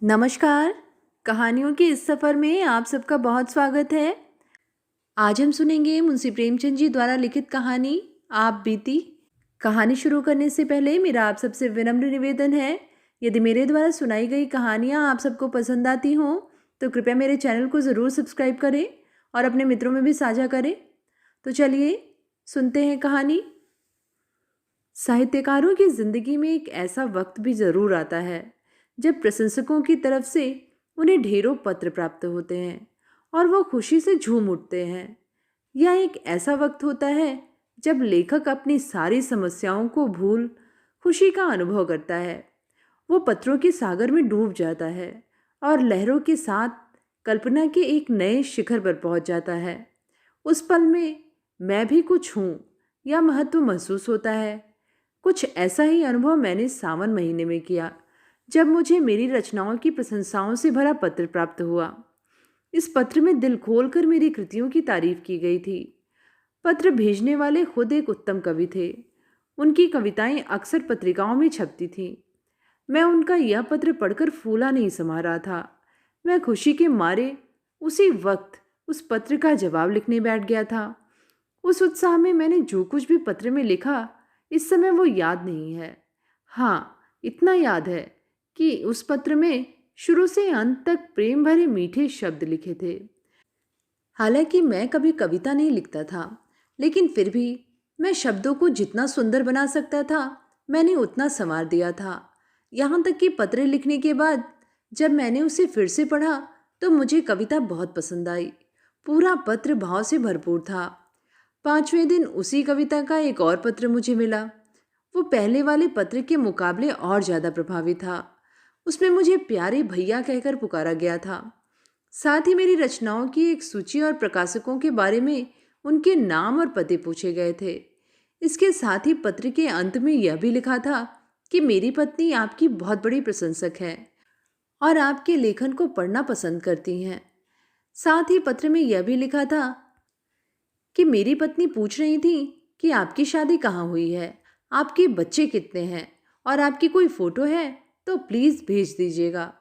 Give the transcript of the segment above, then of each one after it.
नमस्कार। कहानियों के इस सफ़र में आप सबका बहुत स्वागत है। आज हम सुनेंगे मुंशी प्रेमचंद जी द्वारा लिखित कहानी आप बीती। कहानी शुरू करने से पहले मेरा आप सबसे विनम्र निवेदन है, यदि मेरे द्वारा सुनाई गई कहानियाँ आप सबको पसंद आती हों तो कृपया मेरे चैनल को ज़रूर सब्सक्राइब करें और अपने मित्रों में भी साझा करें। तो चलिए सुनते हैं कहानी। साहित्यकारों की ज़िंदगी में एक ऐसा वक्त भी ज़रूर आता है जब प्रशंसकों की तरफ से उन्हें ढेरों पत्र प्राप्त होते हैं और वो खुशी से झूम उठते हैं। यह एक ऐसा वक्त होता है जब लेखक अपनी सारी समस्याओं को भूल खुशी का अनुभव करता है। वो पत्रों के सागर में डूब जाता है और लहरों के साथ कल्पना के एक नए शिखर पर पहुंच जाता है। उस पल में मैं भी कुछ हूँ या महत्व महसूस होता है। कुछ ऐसा ही अनुभव मैंने सावन महीने में किया जब मुझे मेरी रचनाओं की प्रशंसाओं से भरा पत्र प्राप्त हुआ। इस पत्र में दिल खोलकर मेरी कृतियों की तारीफ की गई थी। पत्र भेजने वाले खुद एक उत्तम कवि थे। उनकी कविताएं अक्सर पत्रिकाओं में छपती थीं। मैं उनका यह पत्र पढ़कर फूला नहीं समा रहा था। मैं खुशी के मारे उसी वक्त उस पत्र का जवाब लिखने बैठ गया था। उस उत्साह में मैंने जो कुछ भी पत्र में लिखा इस समय वो याद नहीं है। हाँ, इतना याद है कि उस पत्र में शुरू से अंत तक प्रेम भरे मीठे शब्द लिखे थे। हालांकि मैं कभी कविता नहीं लिखता था, लेकिन फिर भी मैं शब्दों को जितना सुंदर बना सकता था मैंने उतना संवार दिया था। यहाँ तक कि पत्र लिखने के बाद जब मैंने उसे फिर से पढ़ा तो मुझे कविता बहुत पसंद आई। पूरा पत्र भाव से भरपूर था। 5वें दिन उसी कविता का एक और पत्र मुझे मिला। वो पहले वाले पत्र के मुकाबले और ज़्यादा प्रभावी था। उसमें मुझे प्यारे भैया कहकर पुकारा गया था। साथ ही मेरी रचनाओं की एक सूची और प्रकाशकों के बारे में उनके नाम और पते पूछे गए थे। इसके साथ ही पत्र के अंत में यह भी लिखा था कि मेरी पत्नी आपकी बहुत बड़ी प्रशंसक है और आपके लेखन को पढ़ना पसंद करती हैं। साथ ही पत्र में यह भी लिखा था कि मेरी पत्नी पूछ रही थी कि आपकी शादी कहाँ हुई है, आपके बच्चे कितने हैं और आपकी कोई फ़ोटो है तो प्लीज़ भेज दीजिएगा।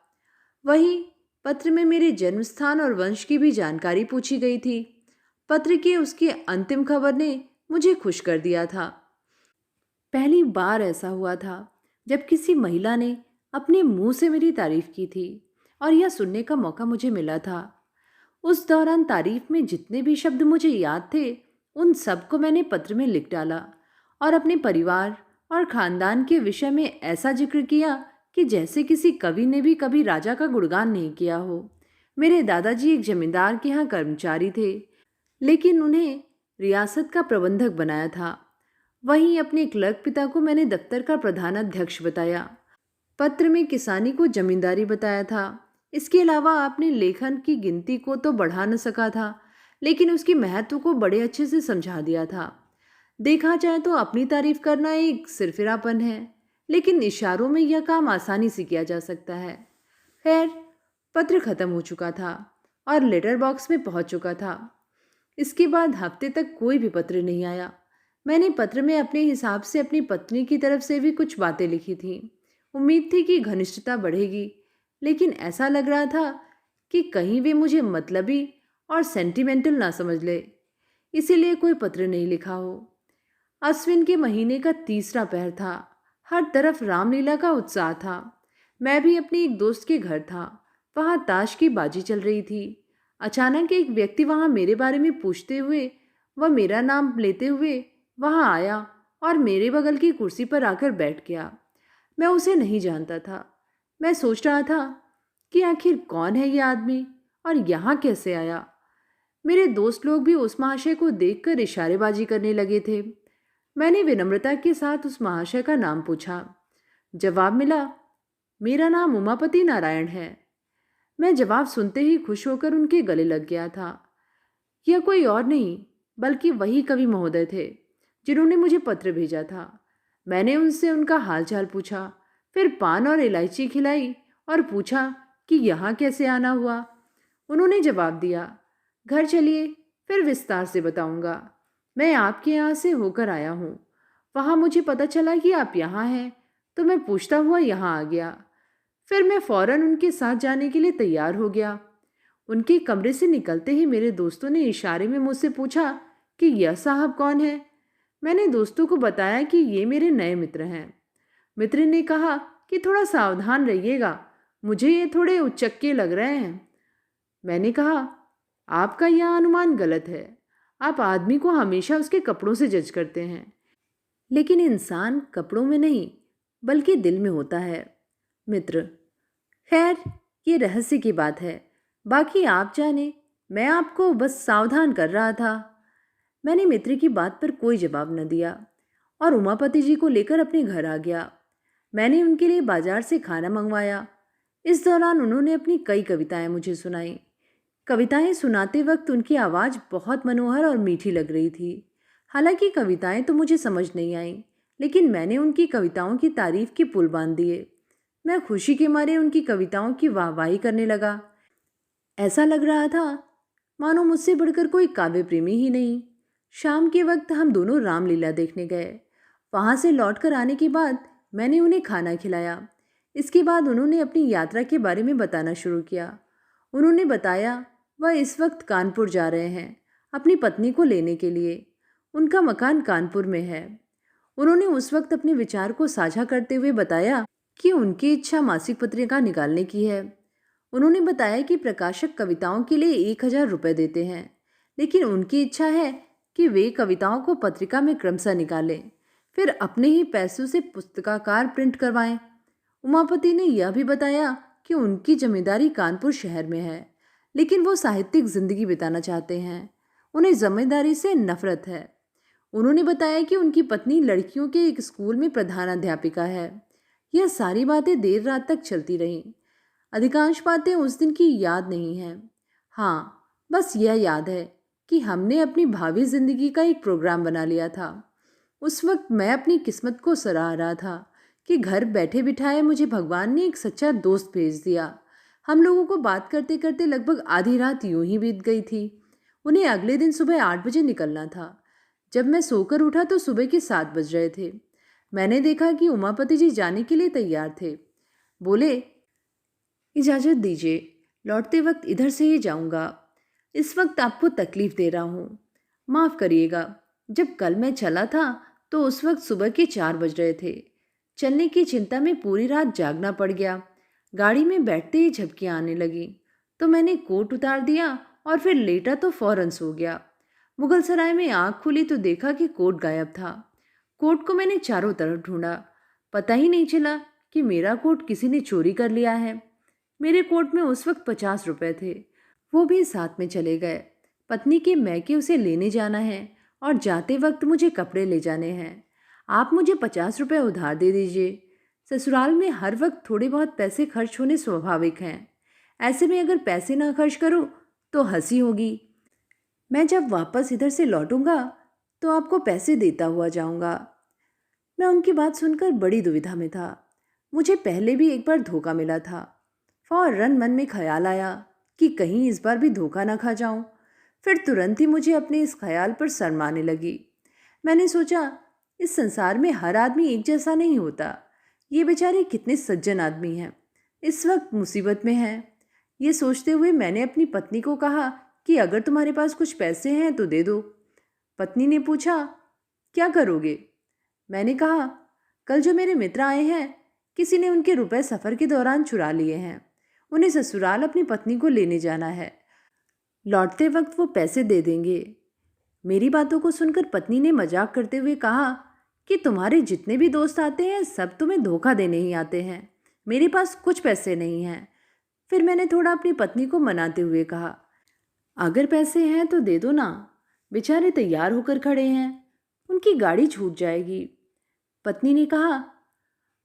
वहीं पत्र में मेरे जन्म स्थान और वंश की भी जानकारी पूछी गई थी। पत्र के उसकी अंतिम खबर ने मुझे खुश कर दिया था। पहली बार ऐसा हुआ था जब किसी महिला ने अपने मुंह से मेरी तारीफ की थी और यह सुनने का मौका मुझे मिला था। उस दौरान तारीफ में जितने भी शब्द मुझे याद थे उन सबको मैंने पत्र में लिख डाला और अपने परिवार और खानदान के विषय में ऐसा जिक्र किया कि जैसे किसी कवि ने भी कभी राजा का गुणगान नहीं किया हो। मेरे दादाजी एक जमींदार के यहाँ कर्मचारी थे, लेकिन उन्हें रियासत का प्रबंधक बनाया था। वहीं अपने क्लर्क पिता को मैंने दफ्तर का प्रधानाध्यक्ष बताया। पत्र में किसानी को जमींदारी बताया था। इसके अलावा आपने लेखन की गिनती को तो बढ़ा न सका था, लेकिन उसकी महत्व को बड़े अच्छे से समझा दिया था। देखा जाए तो अपनी तारीफ करना एक सिरफिरापन है, लेकिन इशारों में यह काम आसानी से किया जा सकता है। खैर, पत्र खत्म हो चुका था और लेटर बॉक्स में पहुंच चुका था। इसके बाद हफ्ते तक कोई भी पत्र नहीं आया। मैंने पत्र में अपने हिसाब से अपनी पत्नी की तरफ से भी कुछ बातें लिखी थी। उम्मीद थी कि घनिष्ठता बढ़ेगी, लेकिन ऐसा लग रहा था कि कहीं वे मुझे मतलबी और सेंटिमेंटल ना समझ ले, इसीलिए कोई पत्र नहीं लिखा हो। अश्विन के महीने का तीसरा पहर था। हर तरफ रामलीला का उत्साह था। मैं भी अपने एक दोस्त के घर था। वहाँ ताश की बाजी चल रही थी। अचानक एक व्यक्ति वहाँ मेरे बारे में पूछते हुए वह मेरा नाम लेते हुए वहाँ आया और मेरे बगल की कुर्सी पर आकर बैठ गया। मैं उसे नहीं जानता था। मैं सोच रहा था कि आखिर कौन है ये आदमी और यहाँ कैसे आया। मेरे दोस्त लोग भी उस महाशय को देखकर इशारेबाजी करने लगे थे। मैंने विनम्रता के साथ उस महाशय का नाम पूछा। जवाब मिला, मेरा नाम उमापति नारायण है। मैं जवाब सुनते ही खुश होकर उनके गले लग गया था। यह कोई और नहीं बल्कि वही कवि महोदय थे जिन्होंने मुझे पत्र भेजा था। मैंने उनसे उनका हालचाल पूछा, फिर पान और इलायची खिलाई और पूछा कि यहाँ कैसे आना हुआ। उन्होंने जवाब दिया, घर चलिए, फिर विस्तार से बताऊंगा। मैं आपके यहाँ से होकर आया हूँ। वहाँ मुझे पता चला कि आप यहाँ हैं, तो मैं पूछता हुआ यहाँ आ गया। फिर मैं फौरन उनके साथ जाने के लिए तैयार हो गया। उनके कमरे से निकलते ही मेरे दोस्तों ने इशारे में मुझसे पूछा कि यह साहब कौन है। मैंने दोस्तों को बताया कि ये मेरे नए मित्र हैं। मित्र ने कहा कि थोड़ा सावधान रहिएगा, मुझे ये थोड़े उच्चक्के लग रहे हैं। मैंने कहा, आपका यह अनुमान गलत है। आप आदमी को हमेशा उसके कपड़ों से जज करते हैं, लेकिन इंसान कपड़ों में नहीं बल्कि दिल में होता है। मित्र: खैर, ये रहस्य की बात है, बाकी आप जाने, मैं आपको बस सावधान कर रहा था। मैंने मित्र की बात पर कोई जवाब न दिया और उमापति जी को लेकर अपने घर आ गया। मैंने उनके लिए बाजार से खाना मंगवाया। इस दौरान उन्होंने अपनी कई कविताएं मुझे सुनाई। कविताएं सुनाते वक्त उनकी आवाज़ बहुत मनोहर और मीठी लग रही थी। हालांकि कविताएं तो मुझे समझ नहीं आईं, लेकिन मैंने उनकी कविताओं की तारीफ के पुल बांध दिए। मैं खुशी के मारे उनकी कविताओं की वाहवाही करने लगा। ऐसा लग रहा था मानो मुझसे बढ़कर कोई काव्य प्रेमी ही नहीं। शाम के वक्त हम दोनों रामलीला देखने गए। वहां से लौटकर आने के बाद मैंने उन्हें खाना खिलाया। इसके बाद उन्होंने अपनी यात्रा के बारे में बताना शुरू किया। उन्होंने बताया वह इस वक्त कानपुर जा रहे हैं अपनी पत्नी को लेने के लिए। उनका मकान कानपुर में है। उन्होंने उस वक्त अपने विचार को साझा करते हुए बताया कि उनकी इच्छा मासिक पत्रिका निकालने की है। उन्होंने बताया कि प्रकाशक कविताओं के लिए 1,000 रुपये देते हैं, लेकिन उनकी इच्छा है कि वे कविताओं को पत्रिका में क्रमशः निकालें, फिर अपने ही पैसों से पुस्तकाकार प्रिंट करवाएं। उमापति ने यह भी बताया कि उनकी जमींदारी कानपुर शहर में है, लेकिन वो साहित्यिक जिंदगी बिताना चाहते हैं। उन्हें जमींदारी से नफरत है। उन्होंने बताया कि उनकी पत्नी लड़कियों के एक स्कूल में प्रधानाध्यापिका है। यह सारी बातें देर रात तक चलती रहीं। अधिकांश बातें उस दिन की याद नहीं हैं। हाँ, बस यह याद है कि हमने अपनी भावी जिंदगी का एक प्रोग्राम बना लिया था। उस वक्त मैं अपनी किस्मत को सराह रहा था कि घर बैठे बिठाए मुझे भगवान ने एक सच्चा दोस्त भेज दिया। हम लोगों को बात करते करते लगभग आधी रात यूं ही बीत गई थी। उन्हें अगले दिन सुबह 8 बजे निकलना था। जब मैं सोकर उठा तो सुबह के 7 बज रहे थे। मैंने देखा कि उमापति जी जाने के लिए तैयार थे। बोले, इजाज़त दीजिए, लौटते वक्त इधर से ही जाऊंगा। इस वक्त आपको तकलीफ दे रहा हूँ, माफ़ करिएगा। जब कल मैं चला था तो उस वक्त सुबह के 4 बज रहे थे। चलने की चिंता में पूरी रात जागना पड़ गया। गाड़ी में बैठते ही झपकियाँ आने लगी तो मैंने कोट उतार दिया और फिर लेटा तो फौरन सो गया। मुगल सराय में आँख खुली तो देखा कि कोट गायब था। कोट को मैंने चारों तरफ ढूंढा, पता ही नहीं चला कि मेरा कोट किसी ने चोरी कर लिया है। मेरे कोट में उस वक्त 50 रुपये थे, वो भी साथ में चले गए। पत्नी के मैके उसे लेने जाना है और जाते वक्त मुझे कपड़े ले जाने हैं। आप मुझे 50 रुपये उधार दे दीजिए। ससुराल में हर वक्त थोड़े बहुत पैसे खर्च होने स्वाभाविक हैं। ऐसे में अगर पैसे ना खर्च करूं तो हंसी होगी। मैं जब वापस इधर से लौटूंगा तो आपको पैसे देता हुआ जाऊंगा। मैं उनकी बात सुनकर बड़ी दुविधा में था। मुझे पहले भी एक बार धोखा मिला था। फौरन मन में ख्याल आया कि कहीं इस बार भी धोखा ना खा जाऊं। फिर तुरंत ही मुझे अपने इस ख्याल पर शर्म आने लगी। मैंने सोचा, इस संसार में हर आदमी एक जैसा नहीं होता। ये बेचारे कितने सज्जन आदमी हैं, इस वक्त मुसीबत में हैं। ये सोचते हुए मैंने अपनी पत्नी को कहा कि अगर तुम्हारे पास कुछ पैसे हैं तो दे दो। पत्नी ने पूछा, क्या करोगे? मैंने कहा, कल जो मेरे मित्र आए हैं, किसी ने उनके रुपए सफ़र के दौरान चुरा लिए हैं। उन्हें ससुराल अपनी पत्नी को लेने जाना है। लौटते वक्त वो पैसे दे देंगे। मेरी बातों को सुनकर पत्नी ने मजाक करते हुए कहा कि तुम्हारे जितने भी दोस्त आते हैं सब तुम्हें धोखा देने ही आते हैं। मेरे पास कुछ पैसे नहीं हैं। फिर मैंने थोड़ा अपनी पत्नी को मनाते हुए कहा, अगर पैसे हैं तो दे दो ना, बेचारे तैयार होकर खड़े हैं, उनकी गाड़ी छूट जाएगी। पत्नी ने कहा,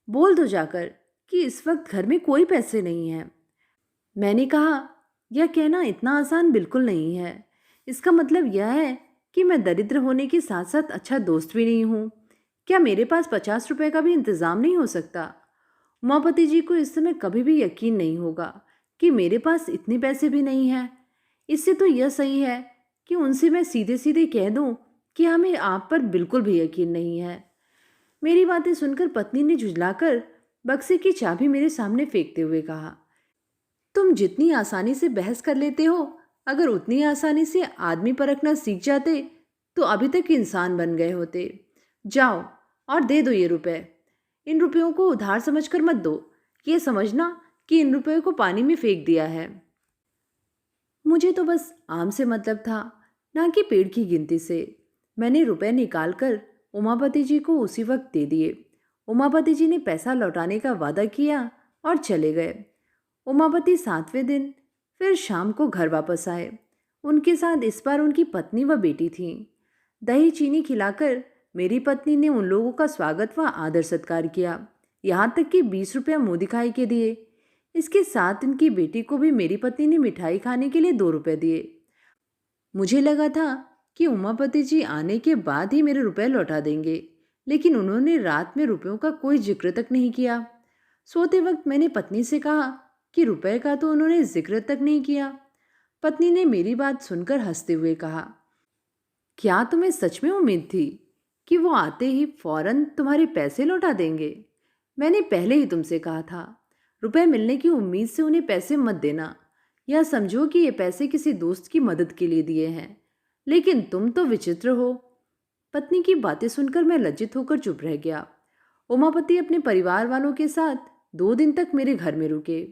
बोल दो जाकर कि इस वक्त घर में कोई पैसे नहीं हैं। मैंने कहा, यह कहना इतना आसान बिल्कुल नहीं है। इसका मतलब यह है कि मैं दरिद्र होने के साथ साथ अच्छा दोस्त भी नहीं हूँ। क्या मेरे पास 50 रुपए का भी इंतज़ाम नहीं हो सकता? उमापति जी को इस समय कभी भी यकीन नहीं होगा कि मेरे पास इतने पैसे भी नहीं हैं। इससे तो यह सही है कि उनसे मैं सीधे सीधे कह दूं कि हमें आप पर बिल्कुल भी यकीन नहीं है। मेरी बातें सुनकर पत्नी ने झुंझलाकर बक्से की चाबी मेरे सामने फेंकते हुए कहा, तुम जितनी आसानी से बहस कर लेते हो, अगर उतनी आसानी से आदमी परखना सीख जाते तो अभी तक इंसान बन गए होते। जाओ और दे दो ये रुपए। इन रुपयों को उधार समझकर मत दो, ये समझना कि इन रुपयों को पानी में फेंक दिया है। मुझे तो बस आम से मतलब था, ना कि पेड़ की गिनती से। मैंने रुपए निकालकर उमापति जी को उसी वक्त दे दिए। उमापति जी ने पैसा लौटाने का वादा किया और चले गए। उमापति 7वें दिन फिर शाम को घर वापस आए। उनके साथ इस बार उनकी पत्नी व बेटी थी। दही चीनी खिलाकर मेरी पत्नी ने उन लोगों का स्वागत व आदर सत्कार किया, यहाँ तक कि 20 रुपया मुंह दिखाई के दिए। इसके साथ इनकी बेटी को भी मेरी पत्नी ने मिठाई खाने के लिए 2 रुपए दिए। मुझे लगा था कि उमापति जी आने के बाद ही मेरे रुपए लौटा देंगे, लेकिन उन्होंने रात में रुपयों का कोई जिक्र तक नहीं किया। सोते वक्त मैंने पत्नी से कहा कि रुपए का तो उन्होंने जिक्र तक नहीं किया। पत्नी ने मेरी बात सुनकर हंसते हुए कहा, क्या तुम्हें सच में उम्मीद थी कि वो आते ही फौरन तुम्हारे पैसे लौटा देंगे? मैंने पहले ही तुमसे कहा था, रुपए मिलने की उम्मीद से उन्हें पैसे मत देना, या समझो कि ये पैसे किसी दोस्त की मदद के लिए दिए हैं। लेकिन तुम तो विचित्र हो। पत्नी की बातें सुनकर मैं लज्जित होकर चुप रह गया। उमापति अपने परिवार वालों के साथ 2 दिन तक मेरे घर में रुके।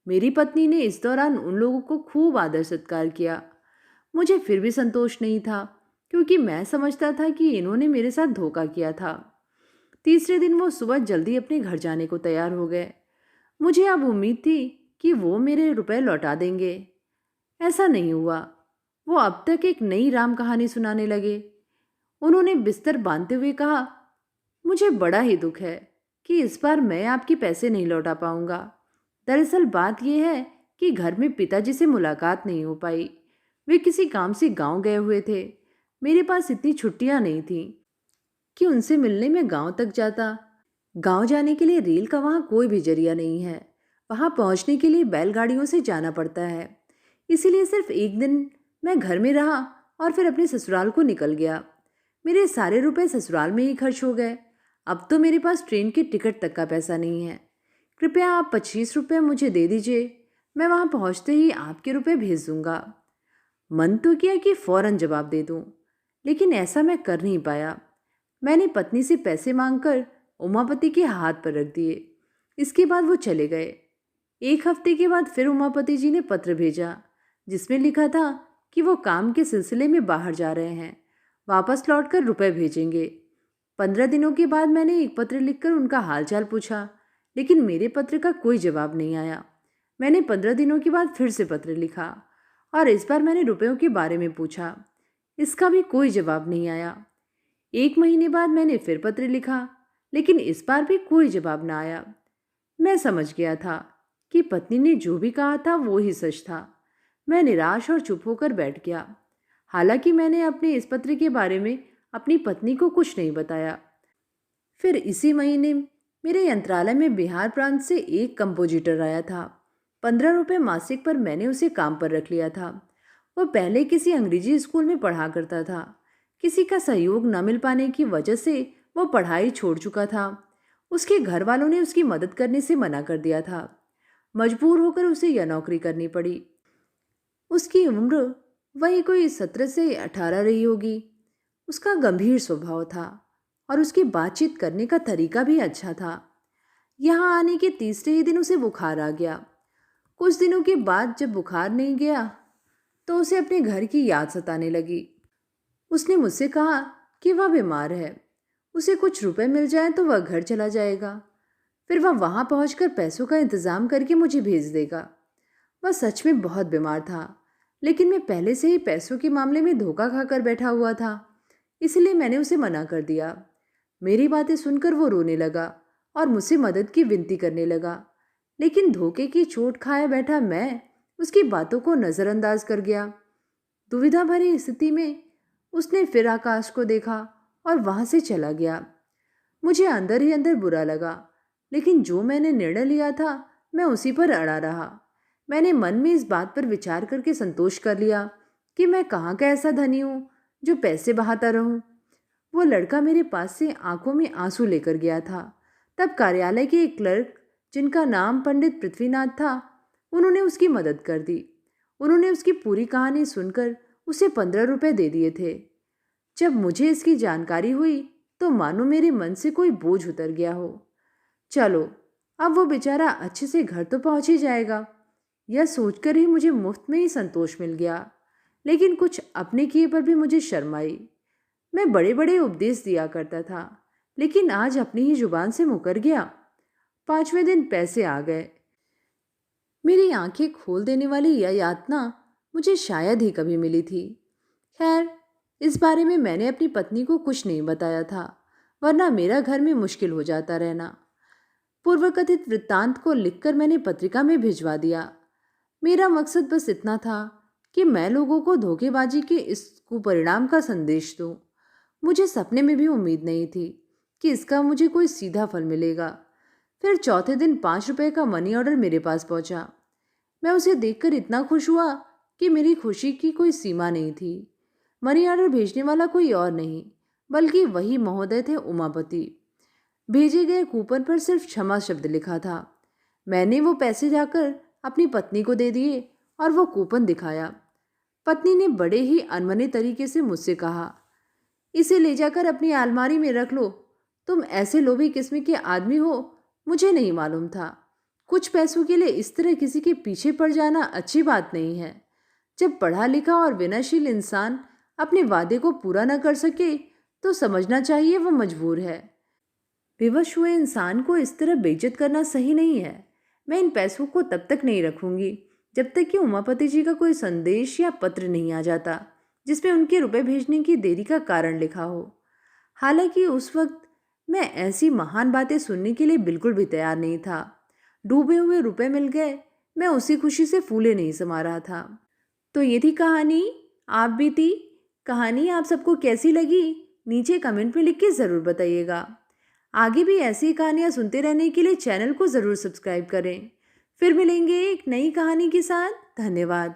मेरी पत्नी ने इस दौरान उन लोगों को खूब आदर सत्कार किया। मुझे फिर भी संतोष नहीं था, क्योंकि मैं समझता था कि इन्होंने मेरे साथ धोखा किया था। तीसरे दिन वो सुबह जल्दी अपने घर जाने को तैयार हो गए। मुझे अब उम्मीद थी कि वो मेरे रुपए लौटा देंगे। ऐसा नहीं हुआ। वो अब तक एक नई राम कहानी सुनाने लगे। उन्होंने बिस्तर बांधते हुए कहा, मुझे बड़ा ही दुख है कि इस बार मैं आपके पैसे नहीं लौटा पाऊंगा। दरअसल बात यह है कि घर में पिताजी से मुलाकात नहीं हो पाई। वे किसी काम से गांव गए हुए थे। मेरे पास इतनी छुट्टियां नहीं थीं कि उनसे मिलने में गांव तक जाता। गांव जाने के लिए रेल का वहां कोई भी जरिया नहीं है। वहां पहुंचने के लिए बैलगाड़ियों से जाना पड़ता है। इसीलिए सिर्फ एक दिन मैं घर में रहा और फिर अपने ससुराल को निकल गया। मेरे सारे रुपए ससुराल में ही खर्च हो गए। अब तो मेरे पास ट्रेन की टिकट तक का पैसा नहीं है। कृपया आप 25 रुपये मुझे दे दीजिए। मैं वहां पहुंचते ही आपके रुपए भेज दूंगा। मन तो किया कि फौरन जवाब दे दूं, लेकिन ऐसा मैं कर नहीं पाया। मैंने पत्नी से पैसे मांगकर उमापति के हाथ पर रख दिए। इसके बाद वो चले गए। 1 हफ्ते के बाद फिर उमापति जी ने पत्र भेजा, जिसमें लिखा था कि वो काम के सिलसिले में बाहर जा रहे हैं, वापस लौटकर रुपए भेजेंगे। 15 दिनों के बाद मैंने एक पत्र लिखकर उनका हालचाल पूछा, लेकिन मेरे पत्र का कोई जवाब नहीं आया। मैंने 15 दिनों के बाद फिर से पत्र लिखा और इस बार मैंने रुपयों के बारे में पूछा। इसका भी कोई जवाब नहीं आया। 1 महीने बाद मैंने फिर पत्र लिखा, लेकिन इस बार भी कोई जवाब ना आया। मैं समझ गया था कि पत्नी ने जो भी कहा था वो ही सच था। मैं निराश और चुप होकर बैठ गया। हालांकि मैंने अपने इस पत्र के बारे में अपनी पत्नी को कुछ नहीं बताया। फिर इसी महीने मेरे यंत्रालय में बिहार प्रांत से एक कंपोजिटर आया था। 15 रुपये मासिक पर मैंने उसे काम पर रख लिया था। वो पहले किसी अंग्रेजी स्कूल में पढ़ा करता था। किसी का सहयोग न मिल पाने की वजह से वो पढ़ाई छोड़ चुका था। उसके घर वालों ने उसकी मदद करने से मना कर दिया था। मजबूर होकर उसे यह नौकरी करनी पड़ी। उसकी उम्र वही कोई 17 से 18 रही होगी। उसका गंभीर स्वभाव था और उसकी बातचीत करने का तरीका भी अच्छा था। यहाँ आने के तीसरे ही दिन उसे बुखार आ गया। कुछ दिनों के बाद जब बुखार नहीं गया तो उसे अपने घर की याद सताने लगी। उसने मुझसे कहा कि वह बीमार है, उसे कुछ रुपए मिल जाए तो वह घर चला जाएगा। फिर वह वहां पहुंचकर पैसों का इंतजाम करके मुझे भेज देगा। वह सच में बहुत बीमार था, लेकिन मैं पहले से ही पैसों के मामले में धोखा खाकर बैठा हुआ था, इसलिए मैंने उसे मना कर दिया। मेरी बातें सुनकर वो रोने लगा और मुझसे मदद की विनती करने लगा, लेकिन धोखे की चोट खाए बैठा मैं उसकी बातों को नज़रअंदाज कर गया। दुविधा भरी स्थिति में उसने फिर आकाश को देखा और वहां से चला गया। मुझे अंदर ही अंदर बुरा लगा, लेकिन जो मैंने निर्णय लिया था मैं उसी पर अड़ा रहा। मैंने मन में इस बात पर विचार करके संतोष कर लिया कि मैं कहाँ का ऐसा धनी हूँ जो पैसे बहाता रहूं। वो लड़का मेरे पास से आंखों में आंसू लेकर गया था। तब कार्यालय के एक क्लर्क जिनका नाम पंडित पृथ्वीनाथ था, उन्होंने उसकी मदद कर दी। उन्होंने उसकी पूरी कहानी सुनकर उसे 15 रुपए दे दिए थे। जब मुझे इसकी जानकारी हुई तो मानो मेरे मन से कोई बोझ उतर गया हो। चलो, अब वो बेचारा अच्छे से घर तो पहुंच ही जाएगा, यह सोचकर ही मुझे मुफ्त में ही संतोष मिल गया। लेकिन कुछ अपने किए पर भी मुझे शर्म आई। मैं बड़े बड़े उपदेश दिया करता था, लेकिन आज अपनी ही जुबान से मुकर गया। 5वें दिन पैसे आ गए। मेरी आंखें खोल देने वाली यह यातना मुझे शायद ही कभी मिली थी। खैर, इस बारे में मैंने अपनी पत्नी को कुछ नहीं बताया था, वरना मेरा घर में मुश्किल हो जाता रहना। पूर्वकथित वृत्तांत को लिखकर मैंने पत्रिका में भिजवा दिया। मेरा मकसद बस इतना था कि मैं लोगों को धोखेबाजी के इस कुपरिणाम का संदेश दूं। मुझे सपने में भी उम्मीद नहीं थी कि इसका मुझे कोई सीधा फल मिलेगा। फिर चौथे दिन 5 रुपए का मनी ऑर्डर मेरे पास पहुंचा। मैं उसे देखकर इतना खुश हुआ कि मेरी खुशी की कोई सीमा नहीं थी। मनी ऑर्डर भेजने वाला कोई और नहीं, बल्कि वही महोदय थे, उमापति। भेजे गए कूपन पर सिर्फ क्षमा शब्द लिखा था। मैंने वो पैसे जाकर अपनी पत्नी को दे दिए और वो कूपन दिखाया। पत्नी ने बड़े ही अनमने तरीके से मुझसे कहा, इसे ले जाकर अपनी अलमारी में रख लो। तुम ऐसे लोभी किस्म के आदमी हो, मुझे नहीं मालूम था। कुछ पैसों के लिए इस तरह किसी के पीछे पड़ जाना अच्छी बात नहीं है। जब पढ़ा लिखा और विनयशील इंसान अपने वादे को पूरा न कर सके तो समझना चाहिए वो मजबूर है। विवश हुए इंसान को इस तरह बेइज्जत करना सही नहीं है। मैं इन पैसों को तब तक नहीं रखूंगी जब तक कि उमापति जी का कोई संदेश या पत्र नहीं आ जाता जिसमें उनके रुपए भेजने की देरी का कारण लिखा हो। हालांकि उस वक्त मैं ऐसी महान बातें सुनने के लिए बिल्कुल भी तैयार नहीं था। डूबे हुए रुपए मिल गए, मैं उसी खुशी से फूले नहीं समा रहा था। तो ये थी कहानी। आप भी थी। कहानी आप सबको कैसी लगी नीचे कमेंट में लिख के ज़रूर बताइएगा। आगे भी ऐसी कहानियाँ सुनते रहने के लिए चैनल को ज़रूर सब्सक्राइब करें। फिर मिलेंगे एक नई कहानी के साथ। धन्यवाद।